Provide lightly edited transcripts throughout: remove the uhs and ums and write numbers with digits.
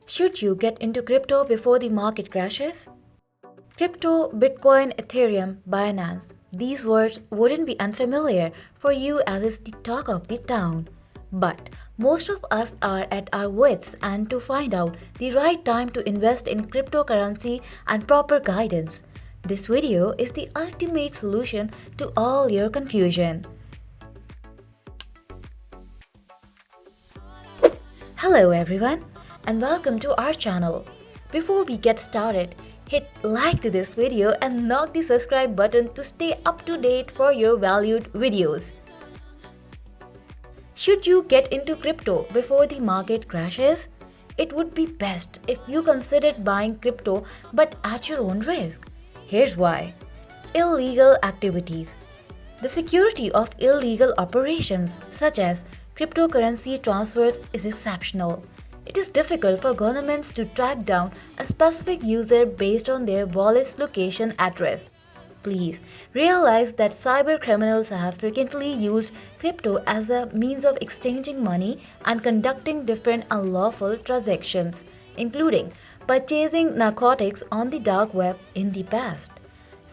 Should you get into crypto before the market crashes? Crypto, Bitcoin, Ethereum, Binance. These words wouldn't be unfamiliar for you as it's the talk of the town. But most of us are at our wits' end to find out the right time to invest in cryptocurrency and proper guidance. This video is the ultimate solution to all your confusion. Hello everyone and welcome to our channel. Before we get started, hit like to this video and knock the subscribe button to stay up to date for your valued videos. Should you get into crypto before the market crashes? It would be best if you considered buying crypto but at your own risk. Here's why. Illegal activities. The security of illegal operations such as cryptocurrency transfers is exceptional. It is difficult for governments to track down a specific user based on their wallet's location address. Please realize that cyber criminals have frequently used crypto as a means of exchanging money and conducting different unlawful transactions, including purchasing narcotics on the dark web in the past.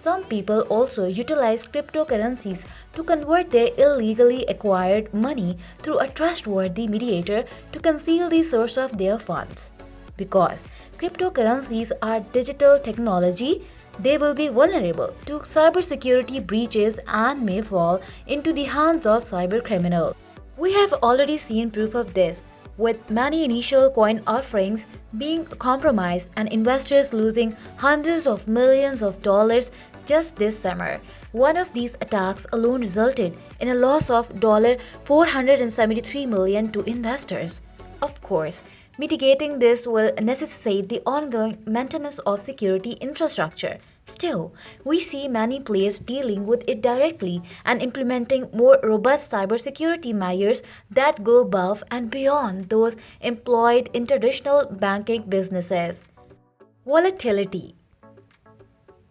Some people also utilize cryptocurrencies to convert their illegally acquired money through a trustworthy mediator to conceal the source of their funds. Because cryptocurrencies are digital technology, they will be vulnerable to cybersecurity breaches and may fall into the hands of cybercriminals. We have already seen proof of this, with many initial coin offerings being compromised and investors losing hundreds of millions of dollars just this summer. One of these attacks alone resulted in a loss of $473 million to investors. Of course, mitigating this will necessitate the ongoing maintenance of security infrastructure. Still, we see many players dealing with it directly and implementing more robust cybersecurity measures that go above and beyond those employed in traditional banking businesses. Volatility.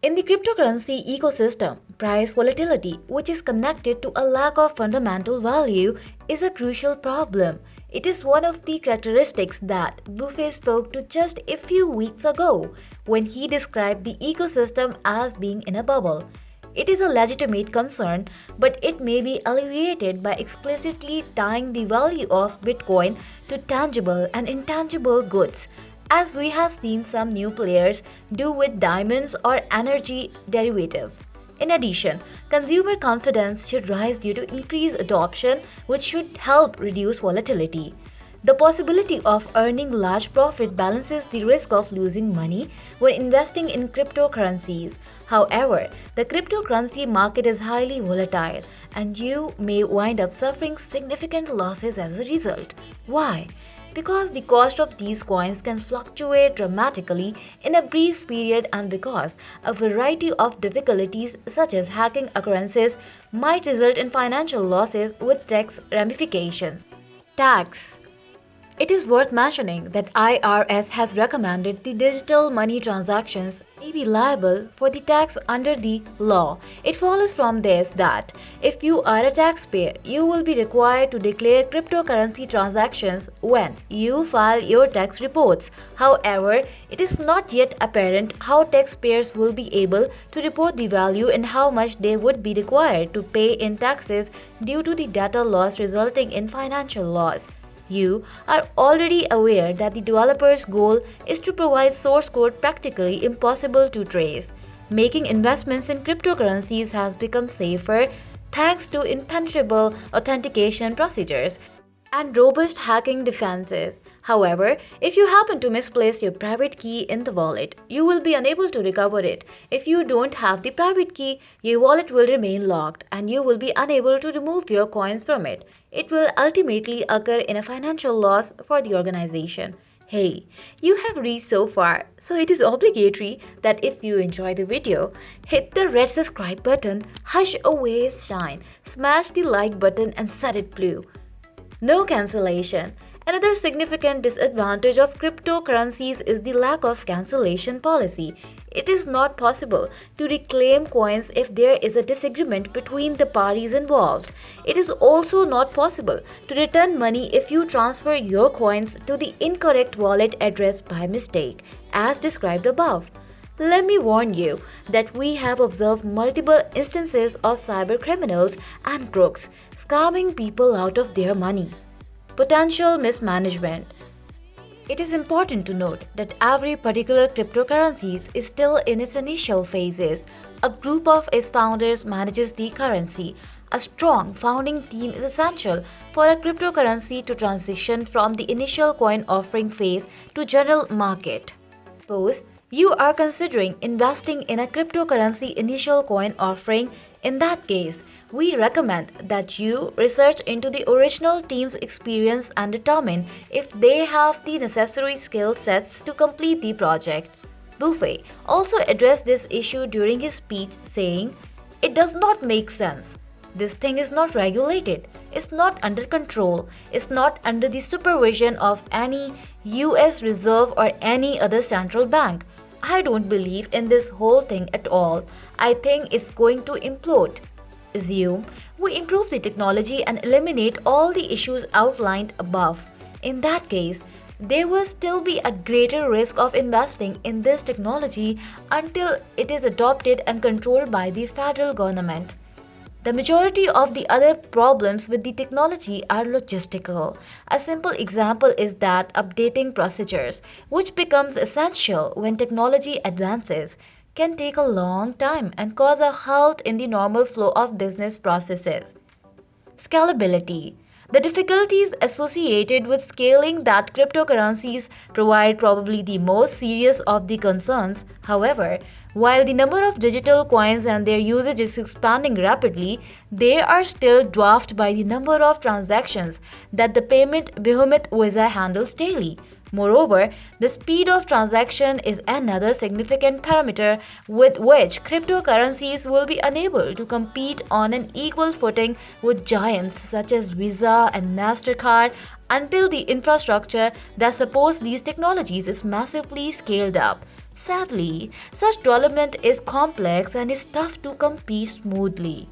In the cryptocurrency ecosystem, price volatility, which is connected to a lack of fundamental value, is a crucial problem. It is one of the characteristics that Buffett spoke to just a few weeks ago when he described the ecosystem as being in a bubble. It is a legitimate concern, but it may be alleviated by explicitly tying the value of Bitcoin to tangible and intangible goods, as we have seen some new players do with diamonds or energy derivatives. In addition, consumer confidence should rise due to increased adoption, which should help reduce volatility. The possibility of earning large profit balances the risk of losing money when investing in cryptocurrencies. However, the cryptocurrency market is highly volatile and you may wind up suffering significant losses as a result. Why? Because the cost of these coins can fluctuate dramatically in a brief period and because a variety of difficulties such as hacking occurrences might result in financial losses with tax ramifications. Tax. It is worth mentioning that IRS has recommended the digital money transactions may be liable for the tax under the law. It follows from this that if you are a taxpayer, you will be required to declare cryptocurrency transactions when you file your tax reports. However, it is not yet apparent how taxpayers will be able to report the value and how much they would be required to pay in taxes due to the data loss resulting in financial loss. You are already aware that the developer's goal is to provide source code practically impossible to trace. Making investments in cryptocurrencies has become safer thanks to impenetrable authentication procedures and robust hacking defenses. However, if you happen to misplace your private key in the wallet, you will be unable to recover it. If you don't have the private key, your wallet will remain locked and you will be unable to remove your coins from it. It will ultimately occur in a financial loss for the organization. Hey, you have reached so far, so it is obligatory that if you enjoy the video, hit the red subscribe button, hush away its shine, smash the like button and set it blue. No cancellation. Another significant disadvantage of cryptocurrencies is the lack of cancellation policy. It is not possible to reclaim coins if there is a disagreement between the parties involved. It is also not possible to return money if you transfer your coins to the incorrect wallet address by mistake, as described above. Let me warn you that we have observed multiple instances of cybercriminals and crooks scamming people out of their money. Potential mismanagement. It is important to note that every particular cryptocurrency is still in its initial phases. A group of its founders manages the currency. A strong founding team is essential for a cryptocurrency to transition from the initial coin offering phase to general market. Suppose you are considering investing in a cryptocurrency initial coin offering. In that case, we recommend that you research into the original team's experience and determine if they have the necessary skill sets to complete the project. Buffet also addressed this issue during his speech, saying, "It does not make sense. This thing is not regulated, it's not under control, it's not under the supervision of any US Reserve or any other central bank. I don't believe in this whole thing at all. I think it's going to implode." Assume we improve the technology and eliminate all the issues outlined above. In that case, there will still be a greater risk of investing in this technology until it is adopted and controlled by the federal government. The majority of the other problems with the technology are logistical. A simple example is that updating procedures, which becomes essential when technology advances, can take a long time and cause a halt in the normal flow of business processes. Scalability. The difficulties associated with scaling that cryptocurrencies provide probably the most serious of the concerns. However, while the number of digital coins and their usage is expanding rapidly, they are still dwarfed by the number of transactions that the payment behemoth Visa handles daily. Moreover, the speed of transaction is another significant parameter with which cryptocurrencies will be unable to compete on an equal footing with giants such as Visa and MasterCard until the infrastructure that supports these technologies is massively scaled up. Sadly, such development is complex and is tough to compete smoothly.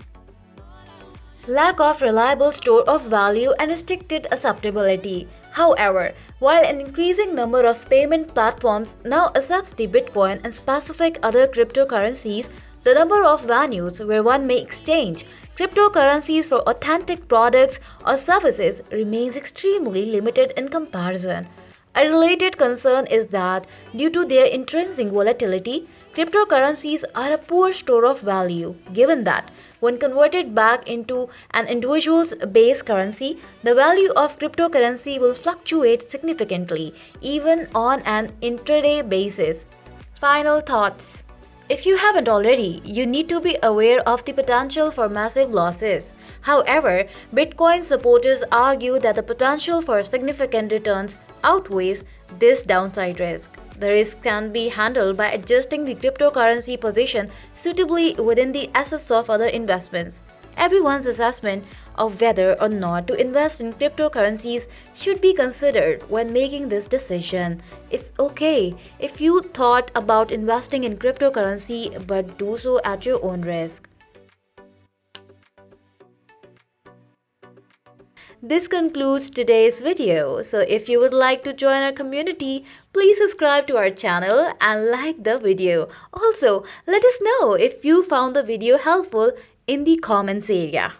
Lack of reliable store of value and restricted acceptability. However, while an increasing number of payment platforms now accepts the Bitcoin and specific other cryptocurrencies, the number of venues where one may exchange cryptocurrencies for authentic products or services remains extremely limited in comparison. A related concern is that due to their intrinsic volatility, cryptocurrencies are a poor store of value, given that when converted back into an individual's base currency, the value of cryptocurrency will fluctuate significantly, even on an intraday basis. Final thoughts. If you haven't already, you need to be aware of the potential for massive losses. However, Bitcoin supporters argue that the potential for significant returns outweighs this downside risk. The risk can be handled by adjusting the cryptocurrency position suitably within the assets of other investments. Everyone's assessment of whether or not to invest in cryptocurrencies should be considered when making this decision. It's okay if you thought about investing in cryptocurrency, but do so at your own risk. This concludes today's video. So if you would like to join our community, please subscribe to our channel and like the video. Also, let us know if you found the video helpful in the comments area.